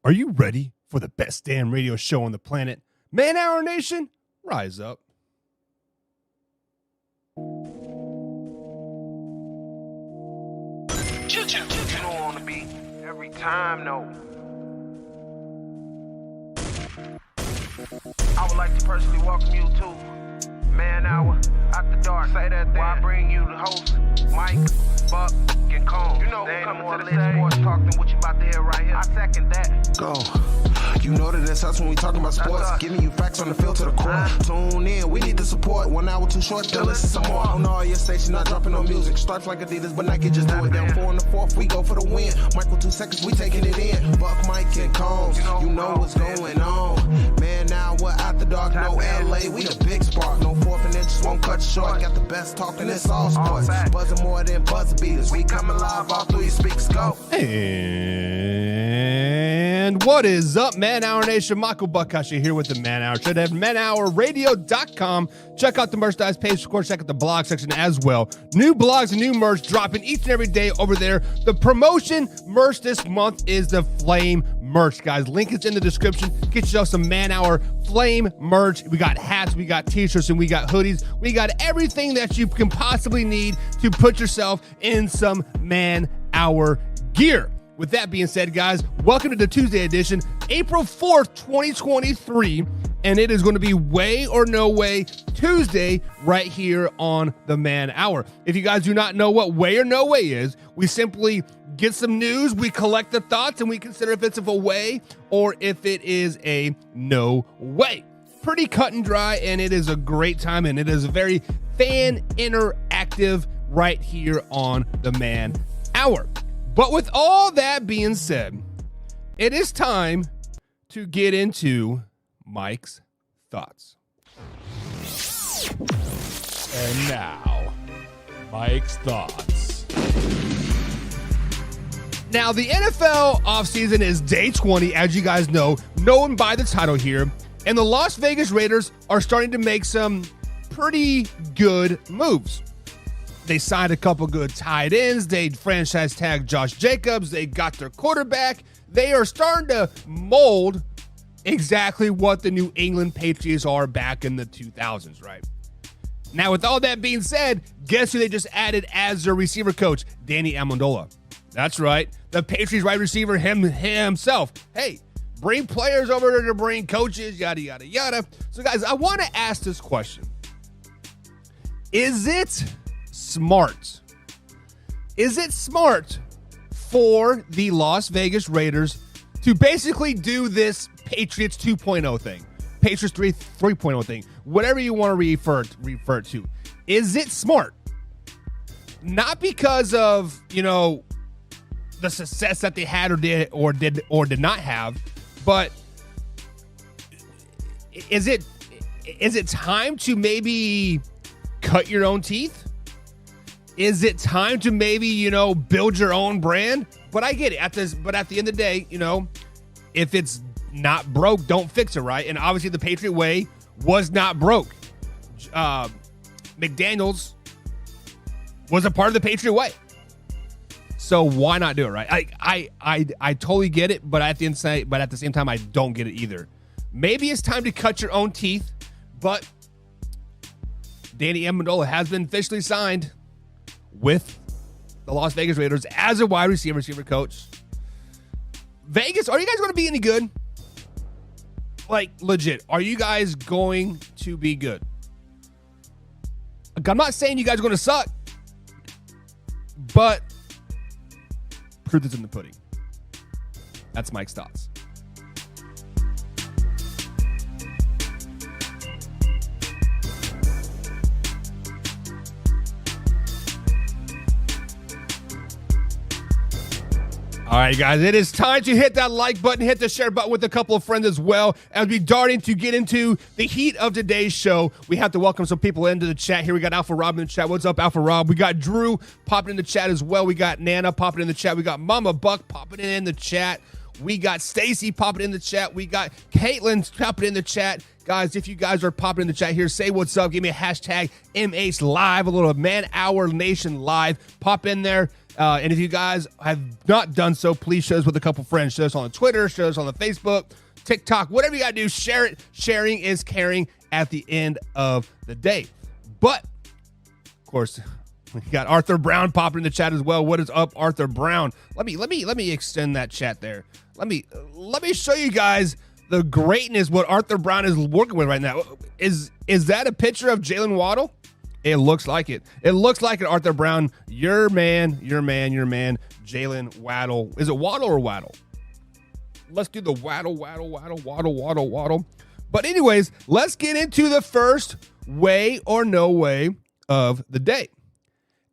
Are you ready for the best damn radio show on the planet? Man Hour Nation, rise up. You don't want to be every time, no. I would like to personally welcome you to Man Hour After Dark. Say that then. While I bring you the host, Mike, Buck, and Cone. You know who's coming to the sports talk than what you about to hear right here. I second that. Go. You know that it's us when we talking about sports. Giving you facts on the field to the core. Tune in, we need the support. 1 hour too short, still listen some more. On all your stations, not dropping no music. Stripes like Adidas, but Nike just do it. Down 4 in the 4th, we go for the win. Michael 2 seconds, we taking it in. Buck, Mike, and Combs, you know what's going on. Man, now we're After Dark, no LA, we the big spark. No 4th and inches won't cut short. Got the best talking, it's all sports. Buzzing more than buzzer beaters. We coming live all through your speakers, go. And what is up, Man Hour Nation? Michael Buckhashi here with the Man Hour. Should have manhourradio.com. Check out the merchandise page. Of course, check out the blog section as well. New blogs and new merch dropping each and every day over there. The promotion merch this month is the Flame merch, guys. Link is in the description. Get yourself some Man Hour Flame merch. We got hats, we got t-shirts, and we got hoodies. We got everything that you can possibly need to put yourself in some Man Hour gear. With that being said, guys, welcome to the Tuesday edition, April 4th, 2023, and it is going to be Way or No Way Tuesday right here on the Man Hour. If you guys do not know what Way or No Way is, we simply get some news, we collect the thoughts, and we consider if it's a way or if it is a no way. Pretty cut and dry, and it is a great time, and it is very fan interactive right here on the Man Hour. But with all that being said, it is time to get into Mike's thoughts. And now, Mike's thoughts. Now, the NFL offseason is day 20, as you guys know, known by the title here. And the Las Vegas Raiders are starting to make some pretty good moves. They signed a couple good tight ends. They franchise tagged Josh Jacobs. They got their quarterback. They are starting to mold exactly what the New England Patriots are back in the 2000s, right? Now, with all that being said, guess who they just added as their receiver coach? Danny Amendola. That's right. The Patriots wide receiver himself. Hey, bring players over there to bring coaches, yada, yada, yada. So, guys, I want to ask this question. Is it smart? Is it smart for the Las Vegas Raiders to basically do this Patriots 2.0 thing, Patriots 3.0 thing, whatever you want to refer to? Is it smart? Not because of, the success that they had or did not have, but is it time to maybe cut your own teeth? Is it time to maybe, build your own brand? But I get it. But at the end of the day, if it's not broke, don't fix it, right? And obviously the Patriot way was not broke. McDaniels was a part of the Patriot way. So why not do it, right? I totally get it, but at the same time, I don't get it either. Maybe it's time to cut your own teeth, but Danny Amendola has been officially signed with the Las Vegas Raiders as a wide receiver coach. Vegas, are you guys going to be any good? Like, legit, are you guys going to be good? I'm not saying you guys are going to suck, but proof is in the pudding. That's Mike's thoughts. All right, guys, it is time to hit that like button, hit the share button with a couple of friends as well, as we darting to get into the heat of today's show. We have to welcome some people into the chat here. We got Alpha Rob in the chat. What's up, Alpha Rob? We got Drew popping in the chat as well. We got Nana popping in the chat. We got Mama Buck popping in the chat. We got Stacy popping in the chat. We got Caitlin popping in the chat. Guys, if you guys are popping in the chat here, say what's up. Give me a hashtag MH Live, a little Man Hour Nation Live. Pop in there. And if you guys have not done so, please share us with a couple friends. Share us on Twitter, share us on the Facebook, TikTok, whatever you got to do, share it. Sharing is caring at the end of the day. But, of course, we got Arthur Brown popping in the chat as well. What is up, Arthur Brown? Let me extend that chat there. Let me show you guys the greatness what Arthur Brown is working with right now. Is that a picture of Jalen Waddle? It looks like it. It looks like it, Arthur Brown. Your man, Jalen Waddle. Is it Waddle or Waddle? Let's do the Waddle. But anyways, let's get into the first way or no way of the day.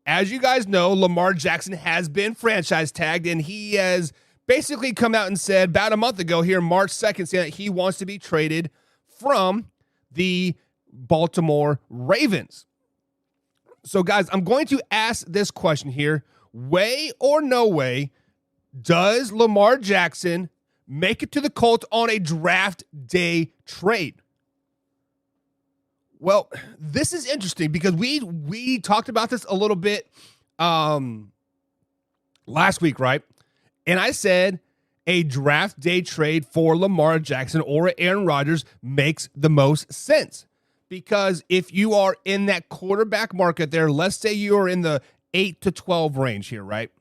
As you guys know, Lamar Jackson has been franchise tagged, and he has basically come out and said about a month ago here, March 2nd, saying that he wants to be traded from the Baltimore Ravens. So, guys, I'm going to ask this question here. Way or no way, does Lamar Jackson make it to the Colts on a draft day trade? Well, this is interesting because we talked about this a little bit last week, right? And I said a draft day trade for Lamar Jackson or Aaron Rodgers makes the most sense. Because if you are in that quarterback market there, let's say you are in the 8 to 12 range here, right?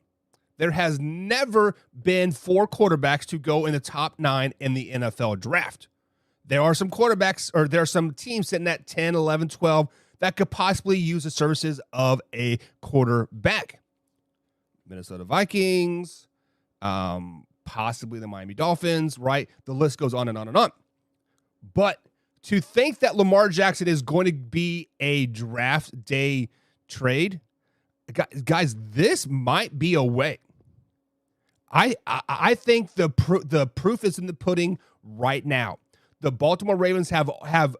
There has never been 4 quarterbacks to go in the top 9 in the NFL draft. There are some quarterbacks, or there are some teams sitting at 10, 11, 12 that could possibly use the services of a quarterback. Minnesota Vikings, possibly the Miami Dolphins, right? The list goes on and on and on. But to think that Lamar Jackson is going to be a draft day trade, guys, this might be a way. I think the proof is in the pudding right now. The Baltimore Ravens have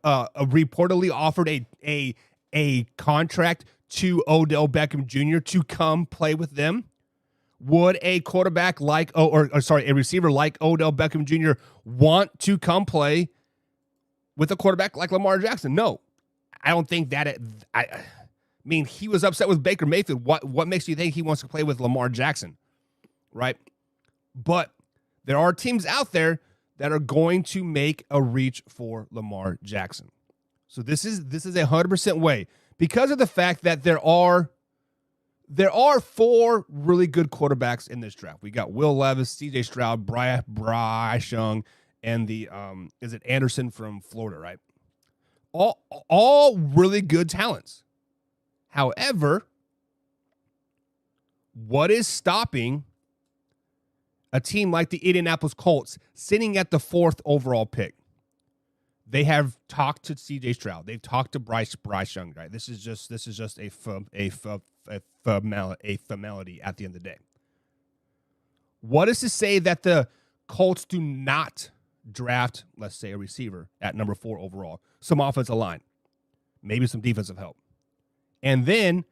reportedly offered a contract to Odell Beckham Jr. to come play with them. Would a quarterback like, a receiver like Odell Beckham Jr. want to come play with a quarterback like Lamar Jackson? No, I don't think that. I mean, he was upset with Baker Mayfield. What makes you think he wants to play with Lamar Jackson, right? But there are teams out there that are going to make a reach for Lamar Jackson. So this is 100% way, because of the fact that there are 4 really good quarterbacks in this draft. We got Will Levis, C.J. Stroud, Bryce Young, and the is it Anderson from Florida, right? All really good talents. However, what is stopping a team like the Indianapolis Colts sitting at the 4th overall pick? They have talked to C.J. Stroud. They've talked to Bryce Young, right? This is just a formality at the end of the day. What is to say that the Colts do not draft, let's say, a receiver at number 4 overall, some offensive line, maybe some defensive help, and then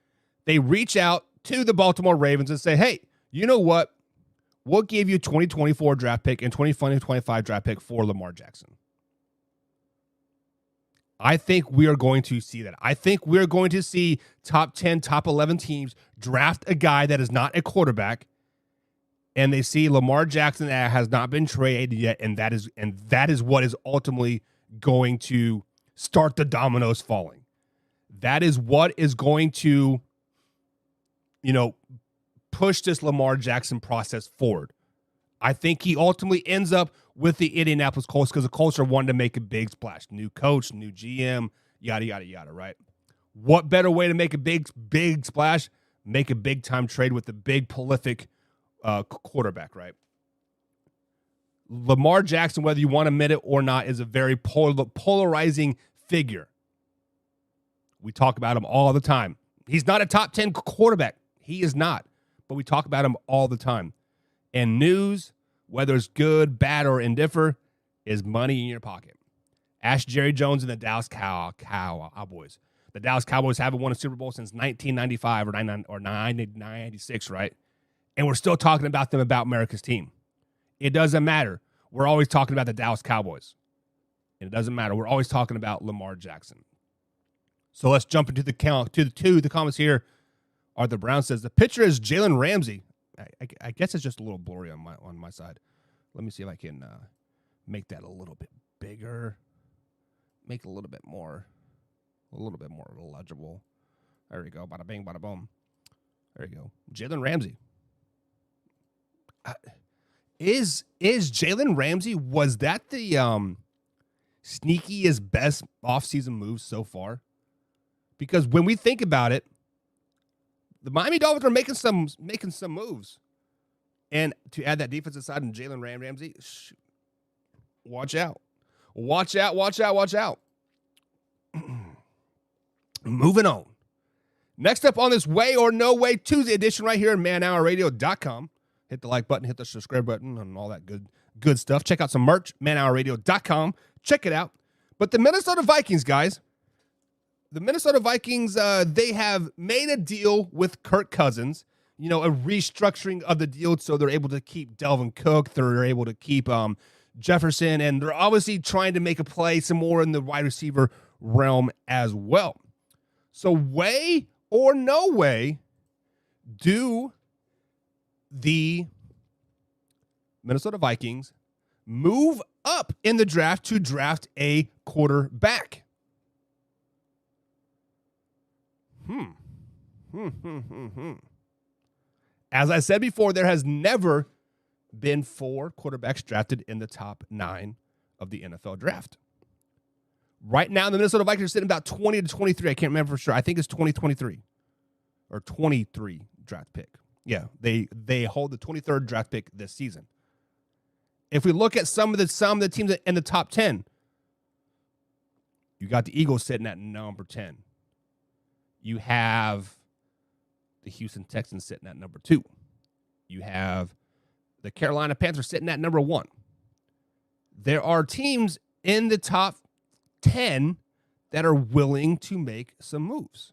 they reach out to the Baltimore Ravens and say, hey, you know what? We'll give you a 2024 draft pick and 2025 draft pick for Lamar Jackson. I think we are going to see that. I think we're going to see top 10, top 11 teams draft a guy that is not a quarterback, and they see Lamar Jackson that has not been traded yet, and that is what is ultimately going to start the dominoes falling. That is what is going to, push this Lamar Jackson process forward. I think he ultimately ends up with the Indianapolis Colts because the Colts are wanting to make a big splash. New coach, new GM, yada, yada, yada, right? What better way to make a big splash? Make a big-time trade with a big, prolific quarterback, right? Lamar Jackson, whether you want to admit it or not, is a very polarizing figure. We talk about him all the time. He's not a top 10 quarterback. He is not. But we talk about him all the time. And news, whether it's good, bad, or indifferent, is money in your pocket. Ask Jerry Jones and the Dallas Cowboys. The Dallas Cowboys haven't won a Super Bowl since 1995 or 1996, right? And we're still talking about them about America's team. It doesn't matter. We're always talking about the Dallas Cowboys. And it doesn't matter. We're always talking about Lamar Jackson. So let's jump into the comments here. Arthur Brown says the pitcher is Jalen Ramsey. I guess it's just a little blurry on my side. Let me see if I can make that a little bit bigger. Make it a little bit more legible. There we go. Bada bing, bada boom. There you go. Jalen Ramsey. Is Jalen Ramsey, was that the sneakiest, best offseason move so far? Because when we think about it, the Miami Dolphins are making some moves. And to add that defensive side and Jalen Ramsey, shoot, watch out. Watch out, watch out, watch out. Moving on. Next up on this Way or No Way Tuesday edition right here at manhourradio.com. Hit the like button, hit the subscribe button, and all that good stuff. Check out some merch, manhourradio.com. Check it out. But the Minnesota Vikings, guys, they have made a deal with Kirk Cousins, a restructuring of the deal so they're able to keep Delvin Cook, they're able to keep Jefferson, and they're obviously trying to make a play some more in the wide receiver realm as well. So way or no way do the Minnesota Vikings move up in the draft to draft a quarterback? As I said before, there has never been 4 quarterbacks drafted in the top 9 of the NFL draft. Right now, the Minnesota Vikings are sitting about 20 to 23. I can't remember for sure. I think it's 2023 or 23 draft pick. Yeah, they hold the 23rd draft pick this season. If we look at some of the teams in the top 10, you got the Eagles sitting at number 10. You have the Houston Texans sitting at number 2. You have the Carolina Panthers sitting at number 1. There are teams in the top 10 that are willing to make some moves.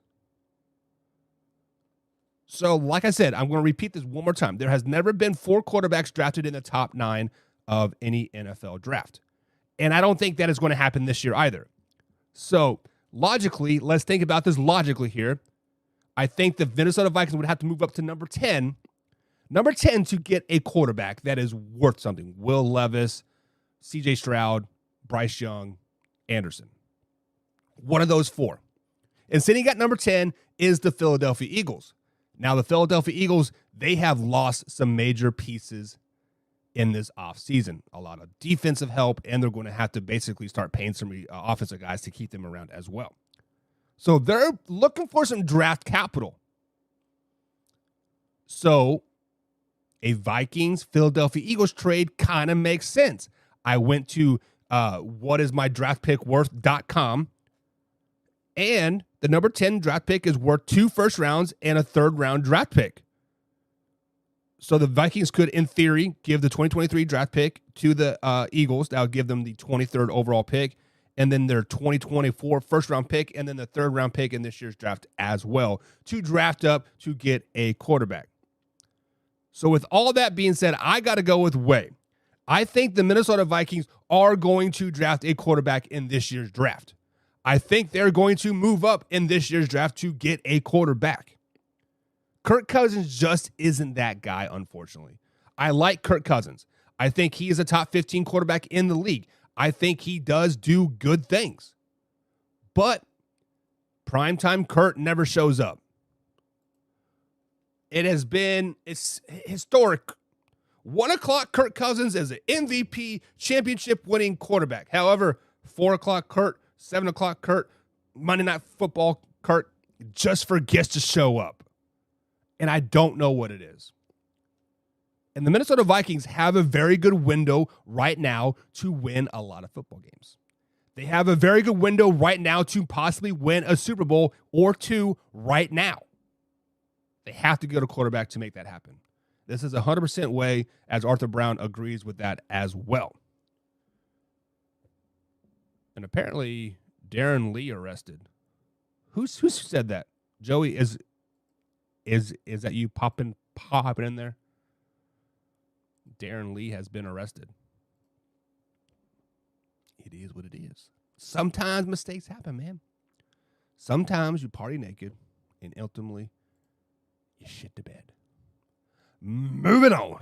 So, like I said, I'm going to repeat this one more time. There has never been 4 quarterbacks drafted in the top 9 of any NFL draft. And I don't think that is going to happen this year either. So, logically, let's think about this logically here. I think the Minnesota Vikings would have to move up to number 10. Number 10 to get a quarterback that is worth something. Will Levis, CJ Stroud, Bryce Young, Anderson. One of those 4. And sitting at number 10 is the Philadelphia Eagles. Now, the Philadelphia Eagles, they have lost some major pieces in this offseason. A lot of defensive help, and they're going to have to basically start paying some offensive guys to keep them around as well. So they're looking for some draft capital. So a Vikings-Philadelphia Eagles trade kind of makes sense. I went to whatismydraftpickworth.com, and the number 10 draft pick is worth 2 first rounds and a third-round draft pick. So the Vikings could, in theory, give the 2023 draft pick to the Eagles. That would give them the 23rd overall pick, and then their 2024 first-round pick, and then the third-round pick in this year's draft as well to draft up to get a quarterback. So with all that being said, I got to go with Way. I think the Minnesota Vikings are going to draft a quarterback in this year's draft. I think they're going to move up in this year's draft to get a quarterback. Kirk Cousins just isn't that guy, unfortunately. I like Kirk Cousins. I think he is a top 15 quarterback in the league. I think he does do good things. But primetime Kurt never shows up. It's historic. 1 o'clock Kirk Cousins is an MVP championship winning quarterback. However, 4 o'clock Kurt, 7 o'clock Kurt, Monday Night Football Kurt just forgets to show up. And I don't know what it is. And the Minnesota Vikings have a very good window right now to win a lot of football games. They have a very good window right now to possibly win a Super Bowl or 2 right now. They have to go to quarterback to make that happen. This is 100% Way, as Arthur Brown agrees with that as well. And apparently, Darren Lee arrested. Who said that? Joey, is that you popping in there? Darren Lee has been arrested. It is what it is. Sometimes mistakes happen, man. Sometimes you party naked and ultimately You shit the bed. Moving on.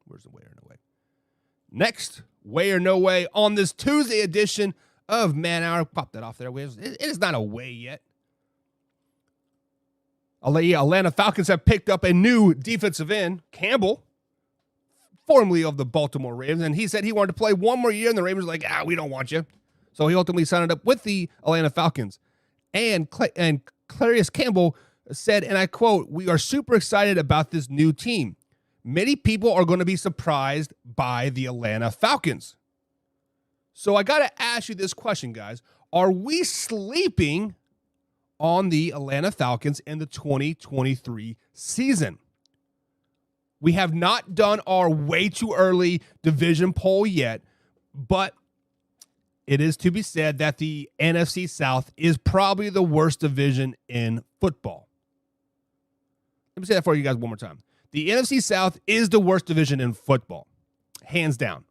Where's the way or no way? Next, way or no way on this Tuesday edition of Man Hour. Pop that off there. It is not a way yet. Atlanta Falcons have picked up a new defensive end, Campbell, formerly of the Baltimore Ravens, and he said he wanted to play one more year, and the Ravens were like, we don't want you. So he ultimately signed up with the Atlanta Falcons. And Calais Campbell said, and I quote, "We are super excited about this new team. Many people are going to be surprised by the Atlanta Falcons." So I got to ask you this question, guys. Are we sleeping on the Atlanta Falcons in the 2023 season? We have not done our way too early division poll yet, but it is to be said that the NFC South is probably the worst division in football. Let me say that for you guys one more time. The NFC South is the worst division in football, hands down.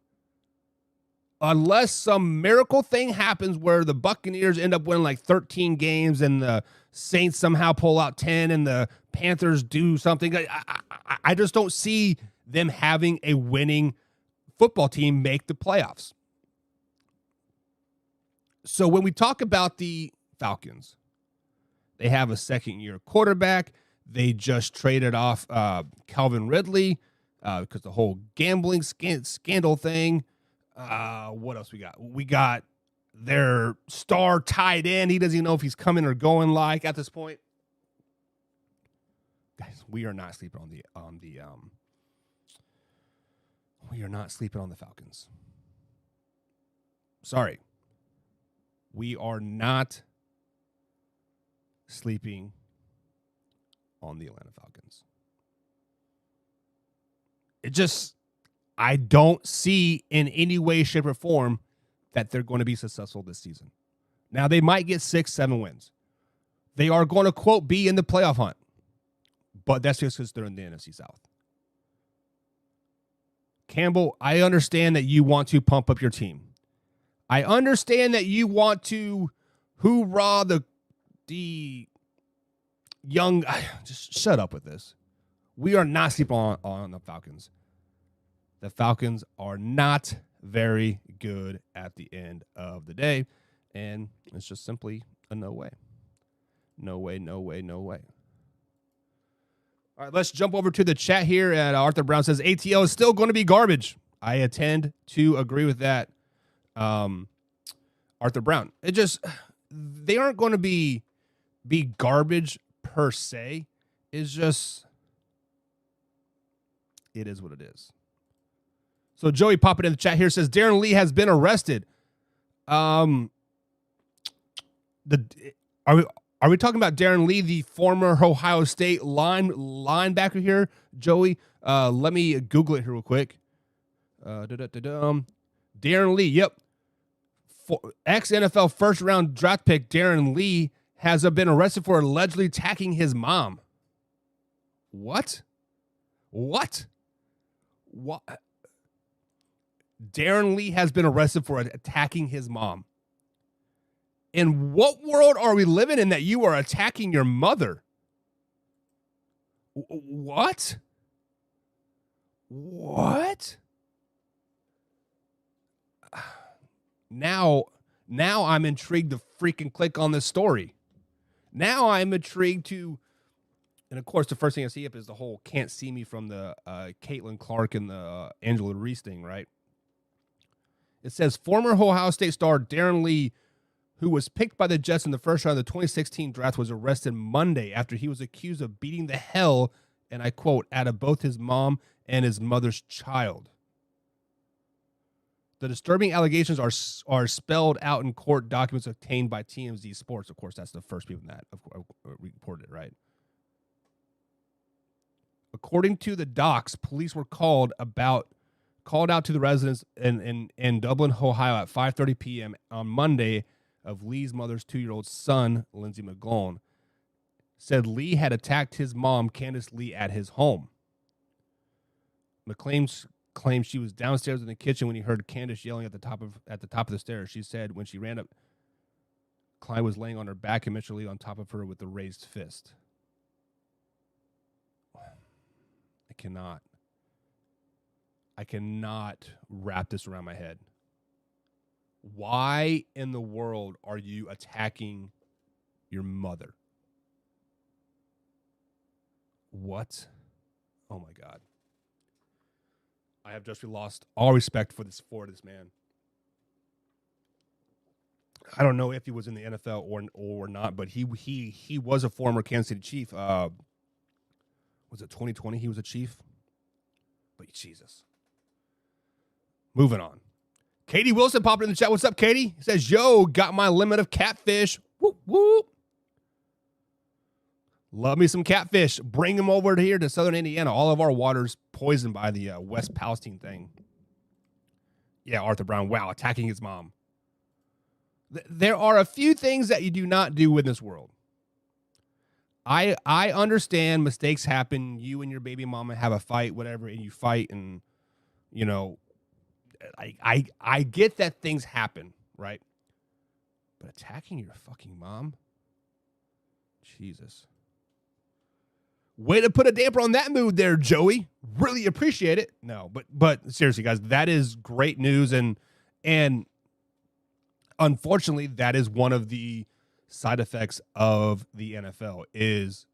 Unless some miracle thing happens where the Buccaneers end up winning like 13 games and the Saints somehow pull out 10 and the Panthers do something. I just don't see them having a winning football team make the playoffs. So when we talk about the Falcons, they have a second-year quarterback. They just traded off Calvin Ridley because the whole gambling scandal thing. What else we got? We got their star tight end. He doesn't even know if he's coming or going like at this point. Guys, we are not sleeping we are not sleeping on the Falcons. Sorry. We are not sleeping on the Atlanta Falcons. I don't see in any way, shape, or form that they're going to be successful this season. Now, they might get 6-7 wins. They are going to, quote, be in the playoff hunt. But that's just because they're in the NFC South. Campbell, I understand that you want to pump up your team. I understand that you want to hoorah the young. Just shut up with this. We are not sleeping on the Falcons. The Falcons are not very good at the end of the day, and it's just simply a no way. No way, no way, no way. All right, let's jump over to the chat here. And Arthur Brown says, ATL is still going to be garbage. I tend to agree with that. Arthur Brown. They aren't going to be garbage per se. It's just, it is what it is. So Joey popping in the chat here says Darren Lee has been arrested. Are we talking about Darren Lee, the former Ohio State linebacker here, Joey? Let me Google it here real quick. Darren Lee, yep. Ex-NFL first-round draft pick Darren Lee has been arrested for allegedly attacking his mom. What? Darren Lee has been arrested for attacking his mom. In what world are we living in that you are attacking your mother? What? Now I'm intrigued to freaking click on this story. Now I'm intrigued to, and of course the first thing I see up is the whole "can't see me" from the Caitlin Clark and the Angela Reese thing, right? It says former Ohio State star Darren Lee, who was picked by the Jets in the first round of the 2016 draft, was arrested Monday after he was accused of beating the hell, and I quote, out of both his mom and his mother's child. The disturbing allegations are spelled out in court documents obtained by TMZ Sports. Of course, that's the first people that reported it, right? According to the docs, police were called out to the residents in Dublin, Ohio at 5:30 p.m. on Monday of Lee's mother's 2-year-old son, Lindsey McGlone, said Lee had attacked his mom, Candace Lee, at his home. McClain claimed she was downstairs in the kitchen when he heard Candace yelling at the top of the stairs. She said when she ran up, Klein was laying on her back, immediately on top of her with a raised fist. cannot wrap this around my head. Why in the world are you attacking your mother? What? Oh my God. I have just lost all respect for this man. I don't know if he was in the NFL or not, but he was a former Kansas City Chief. Was it 2020 he was a Chief? But Jesus. Moving on. Katie Wilson popped in the chat. What's up, Katie? He says, yo, got my limit of catfish. Whoop, whoop. Love me some catfish. Bring them over here to Southern Indiana. All of our water's poisoned by the West Palestine thing. Yeah, Arthur Brown. Wow, attacking his mom. There are a few things that you do not do in this world. I understand mistakes happen. You and your baby mama have a fight, whatever, and you fight, and, you know, I get that things happen, right? But attacking your fucking mom? Jesus. Way to put a damper on that mood there, Joey. Really appreciate it. No, but seriously, guys, that is great news, and unfortunately, that is one of the side effects of the NFL is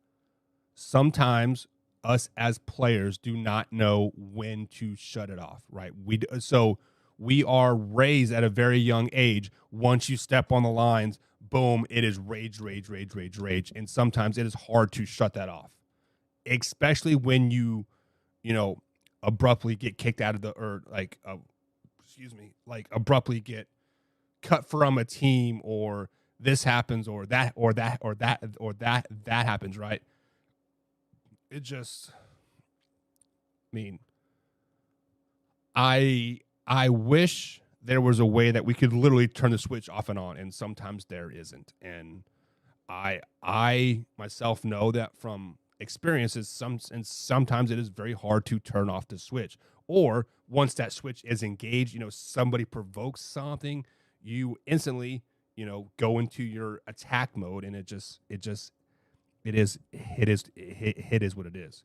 sometimes us as players do not know when to shut it off, right? So we are raised at a very young age. Once you step on the lines, boom, it is rage. And sometimes it is hard to shut that off, especially when you abruptly get kicked out of abruptly get cut from a team, or this happens, or that happens, right? It just, I wish there was a way that we could literally turn the switch off and on, and sometimes there isn't. And I myself know that from experiences, sometimes it is very hard to turn off the switch. Or once that switch is engaged, somebody provokes something, you instantly, go into your attack mode, and it is what it is.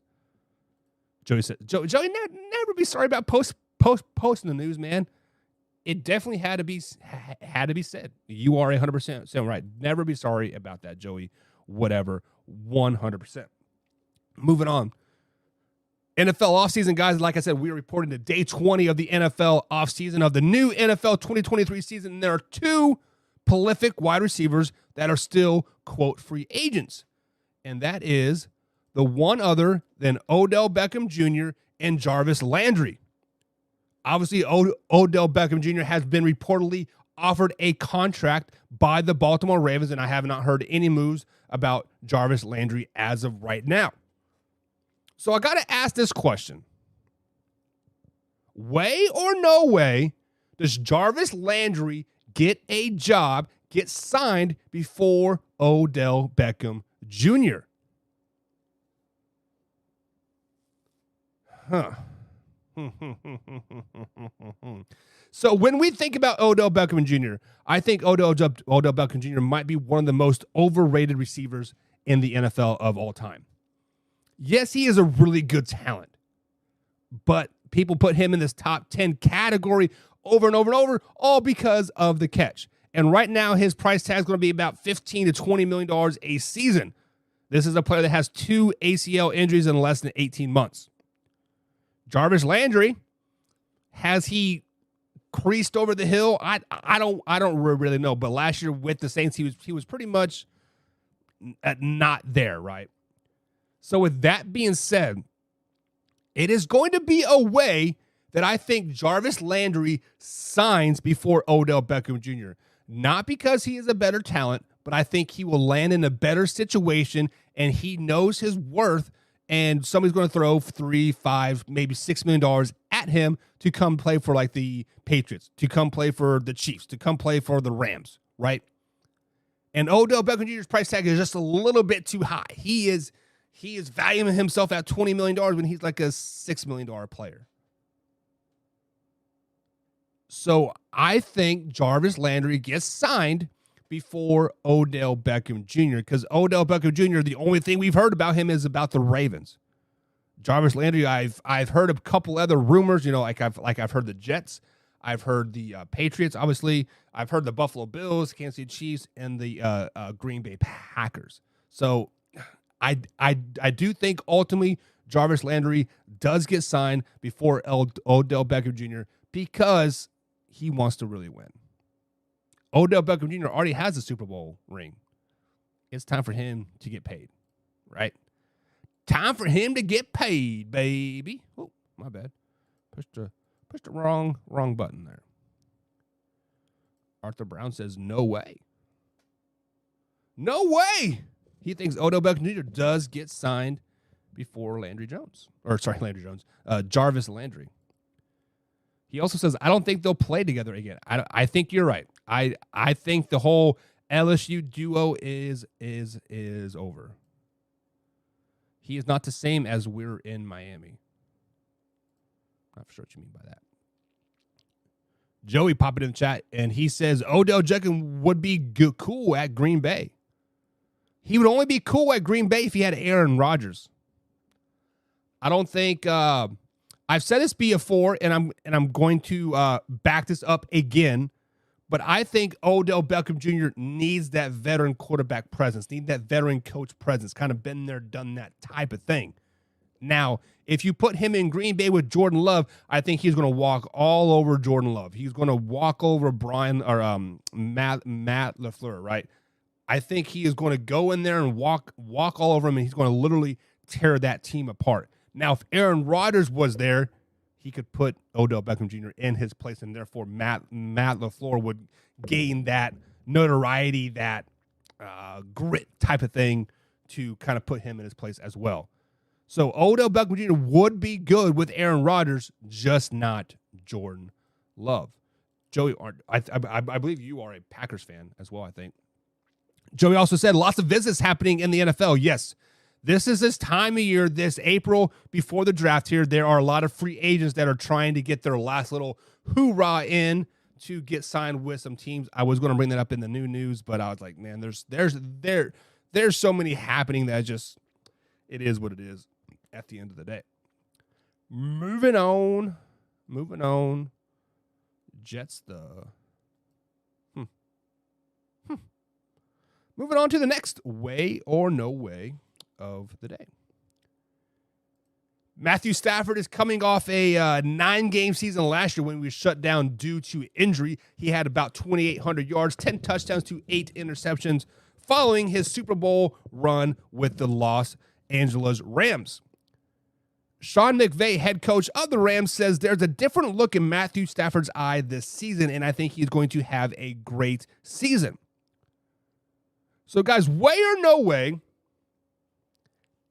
Joey said, Joey, never be sorry about posting the news, man. It definitely had to be said. You are 100% right. Never be sorry about that, Joey. Whatever, 100%. Moving on. NFL offseason, guys. Like I said, we are reporting to day 20 of the NFL offseason of the new NFL 2023 season. And there are two prolific wide receivers that are still, quote, free agents. And that is the one other than Odell Beckham Jr. and Jarvis Landry. Obviously, Odell Beckham Jr. has been reportedly offered a contract by the Baltimore Ravens, and I have not heard any moves about Jarvis Landry as of right now. So I got to ask this question. Way or no way does Jarvis Landry get a job, get signed before Odell Beckham Jr.? Huh. So when we think about Odell Beckham Jr., I think Odell Beckham Jr. might be one of the most overrated receivers in the NFL of all time. Yes, he is a really good talent, but people put him in this top 10 category over and over and over, all because of the catch. And right now, his price tag is going to be about $15 to $20 million a season. This is a player that has 2 ACL injuries in less than 18 months. Jarvis Landry, has he creased over the hill? I don't really know. But last year with the Saints, he was pretty much not there, right? So with that being said, it is going to be a way that I think Jarvis Landry signs before Odell Beckham Jr. Not because he is a better talent, but I think he will land in a better situation, and he knows his worth, and somebody's going to throw $3, $5, maybe $6 million at him to come play for like the Patriots, to come play for the Chiefs, to come play for the Rams, right? And Odell Beckham Jr.'s price tag is just a little bit too high. He is valuing himself at $20 million when he's like a $6 million player. So I think Jarvis Landry gets signed before Odell Beckham Jr. because Odell Beckham Jr., the only thing we've heard about him is about the Ravens. Jarvis Landry, I've heard a couple other rumors, like I've heard the Jets, I've heard the Patriots, obviously, I've heard the Buffalo Bills, Kansas City Chiefs, and the Green Bay Packers. So I do think ultimately Jarvis Landry does get signed before Odell Beckham Jr. because he wants to really win. Odell Beckham Jr. already has a Super Bowl ring. It's time for him to get paid, right? Time for him to get paid, baby. Oh, my bad. Pushed the wrong button there. Arthur Brown says, no way. No way. He thinks Odell Beckham Jr. does get signed before Jarvis Landry. He also says, I don't think they'll play together again. I think you're right. I think the whole LSU duo is over. He is not the same as we're in Miami. Not sure what you mean by that. Joey popped it in the chat, and he says Odell Beckham would be cool at Green Bay. He would only be cool at Green Bay if he had Aaron Rodgers. I don't think I've said this before, and I'm going to back this up again. But I think Odell Beckham Jr. needs that veteran quarterback presence, needs that veteran coach presence, kind of been there, done that type of thing. Now, if you put him in Green Bay with Jordan Love, I think he's going to walk all over Jordan Love. He's going to walk over Matt LaFleur, right? I think he is going to go in there and walk all over him, and he's going to literally tear that team apart. Now, if Aaron Rodgers was there, he could put Odell Beckham Jr. in his place, and therefore Matt LaFleur would gain that notoriety, that grit type of thing to kind of put him in his place as well. So Odell Beckham Jr. would be good with Aaron Rodgers, just not Jordan Love. Joey, I believe you are a Packers fan as well, I think. Joey also said lots of visits happening in the NFL. Yes. This is this time of year, this April before the draft here. There are a lot of free agents that are trying to get their last little hoorah in to get signed with some teams. I was going to bring that up in the new news, but I was like, man, there's so many happening that it is what it is at the end of the day. Moving on. Jets Moving on to the next way or no way of the day. Matthew Stafford is coming off a 9-game season last year when we were shut down due to injury. He had about 2,800 yards, 10 touchdowns to 8 interceptions following his Super Bowl run with the Los Angeles Rams. Sean McVay, head coach of the Rams, says there's a different look in Matthew Stafford's eye this season, and I think he's going to have a great season. So, guys, way or no way,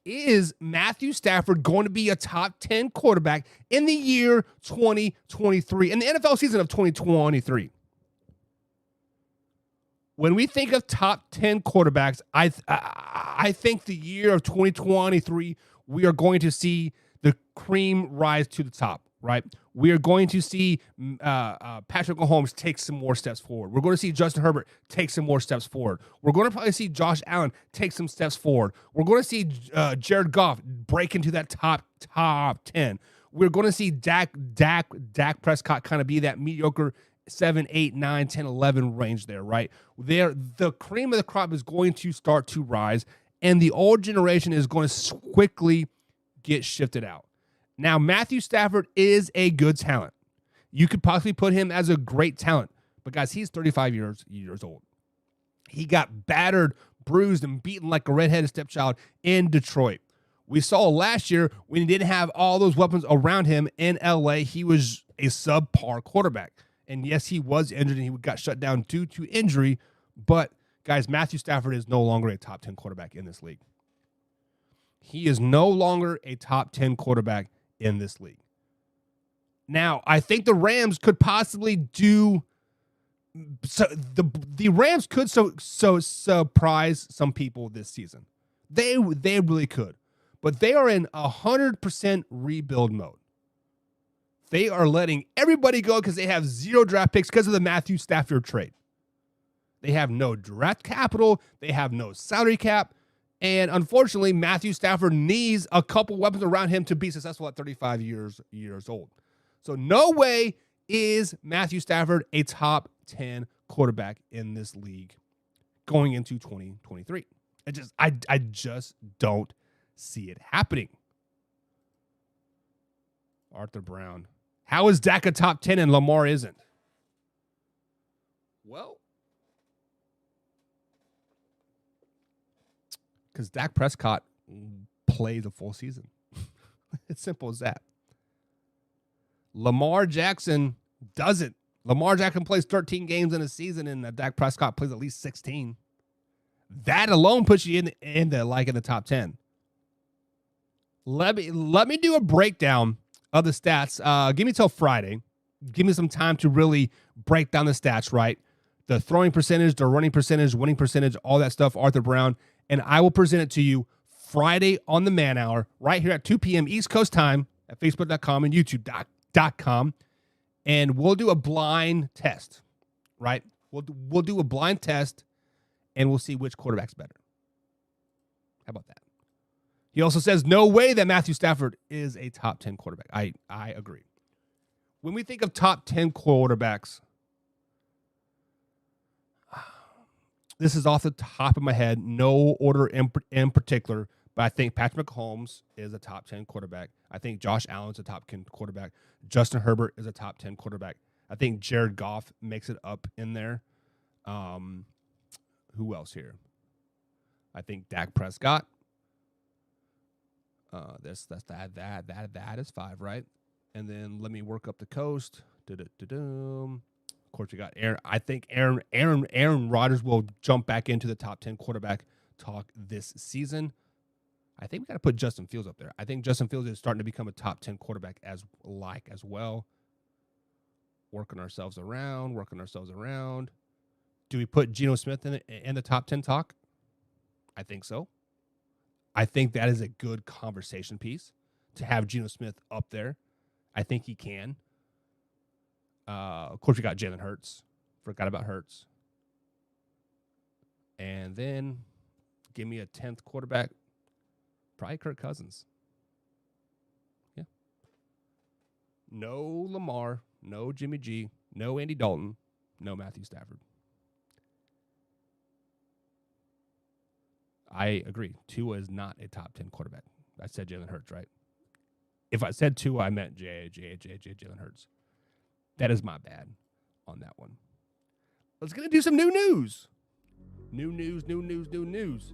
is Matthew Stafford going to be a top 10 quarterback in the year 2023, in the NFL season of 2023? When we think of top 10 quarterbacks, I think the year of 2023, we are going to see the cream rise to the top, right? We are going to see Patrick Mahomes take some more steps forward. We're going to see Justin Herbert take some more steps forward. We're going to probably see Josh Allen take some steps forward. We're going to see Jared Goff break into that top 10. We're going to see Dak Prescott kind of be that mediocre 7, 8, 9, 10, 11 range there, right? The cream of the crop is going to start to rise, and the old generation is going to quickly get shifted out. Now, Matthew Stafford is a good talent. You could possibly put him as a great talent. But, guys, he's 35 years old. He got battered, bruised, and beaten like a redheaded stepchild in Detroit. We saw last year when he didn't have all those weapons around him in L.A., he was a subpar quarterback. And, yes, he was injured and he got shut down due to injury. But, guys, Matthew Stafford is no longer a top 10 quarterback in this league. He is no longer a top 10 quarterback in this league. Now, I think the Rams could possibly do so. The Rams could so surprise some people this season. They really could, but they are in 100% rebuild mode. They are letting everybody go because they have 0 draft picks because of the Matthew Stafford trade. They have no draft capital. They have no salary cap. And unfortunately, Matthew Stafford needs a couple weapons around him to be successful at 35 years old. So no way is Matthew Stafford a top 10 quarterback in this league going into 2023. I just don't see it happening. Arthur Brown. How is Dak a top 10 and Lamar isn't? Well, because Dak Prescott played the full season. It's simple as that. Lamar Jackson doesn't. Lamar Jackson plays 13 games in a season, and Dak Prescott plays at least 16. That alone puts you in the top 10. Let me do a breakdown of the stats. Give me till Friday. Give me some time to really break down the stats, right? The throwing percentage, the running percentage, winning percentage, all that stuff, Arthur Brown. And I will present it to you Friday on the Man Hour, right here at 2 p.m. East Coast time at Facebook.com and YouTube.com. And we'll do a blind test, right? We'll do a blind test, and we'll see which quarterback's better. How about that? He also says, no way that Matthew Stafford is a top 10 quarterback. I agree. When we think of top 10 quarterbacks, this is off the top of my head, no order in particular, but I think Patrick Mahomes is a top 10 quarterback. I think Josh Allen's a top 10 quarterback. Justin Herbert is a top 10 quarterback. I think Jared Goff makes it up in there. Who else here? I think Dak Prescott. That is 5, right? And then let me work up the coast. Of course, we got Aaron. I think Aaron Rodgers will jump back into the top 10 quarterback talk this season. I think we got to put Justin Fields up there. I think Justin Fields is starting to become a top 10 quarterback as well. Working ourselves around. Do we put Geno Smith in the top 10 talk? I think so. I think that is a good conversation piece to have Geno Smith up there. I think he can. Of course, we got Jalen Hurts. Forgot about Hurts. And then give me a 10th quarterback. Probably Kirk Cousins. Yeah. No Lamar. No Jimmy G. No Andy Dalton. No Matthew Stafford. I agree. Tua is not a top 10 quarterback. I said Jalen Hurts, right? If I said Tua, I meant Jalen Hurts. That is my bad on that one. Let's get to do some new news. New news.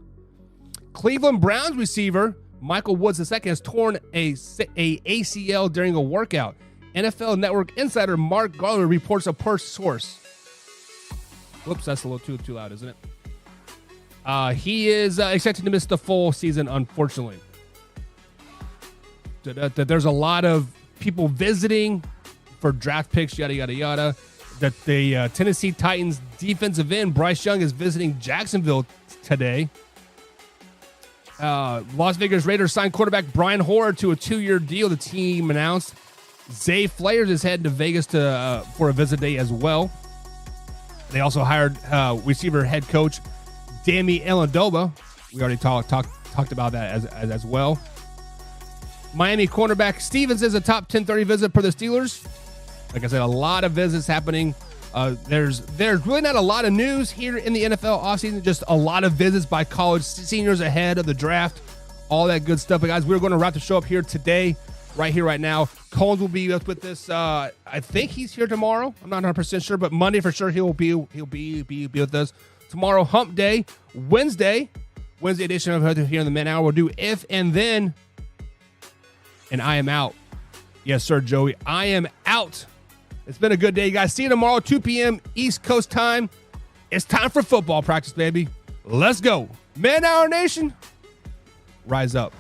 Cleveland Browns receiver Michael Woods II has torn a ACL during a workout. NFL Network insider Mark Garler reports a per source. Whoops, that's a little too loud, isn't it? He is expected to miss the full season, unfortunately. There's a lot of people visiting for draft picks, yada, yada, yada. That the Tennessee Titans defensive end, Bryce Young, is visiting Jacksonville today. Las Vegas Raiders signed quarterback Brian Hoyer to a 2-year deal, the team announced. Zay Flayers is heading to Vegas for a visit day as well. They also hired receiver head coach Dami Amendola. We already talked about that as well. Miami cornerback Stevens is a top 10-30 visit per the Steelers. Like I said, a lot of visits happening. There's really not a lot of news here in the NFL offseason, just a lot of visits by college seniors ahead of the draft, all that good stuff. But guys, we're going to wrap the show up here today, right here, right now. Coles will be with this. I think he's here tomorrow. I'm not 100% sure, but Monday for sure he'll be with us. Tomorrow, Hump Day. Wednesday edition of here in the Man Hour. We'll do If and Then. And I am out. Yes, sir, Joey. I am out. It's been a good day, you guys. See you tomorrow, 2 p.m. East Coast time. It's time for football practice, baby. Let's go. Man Hour Nation, rise up.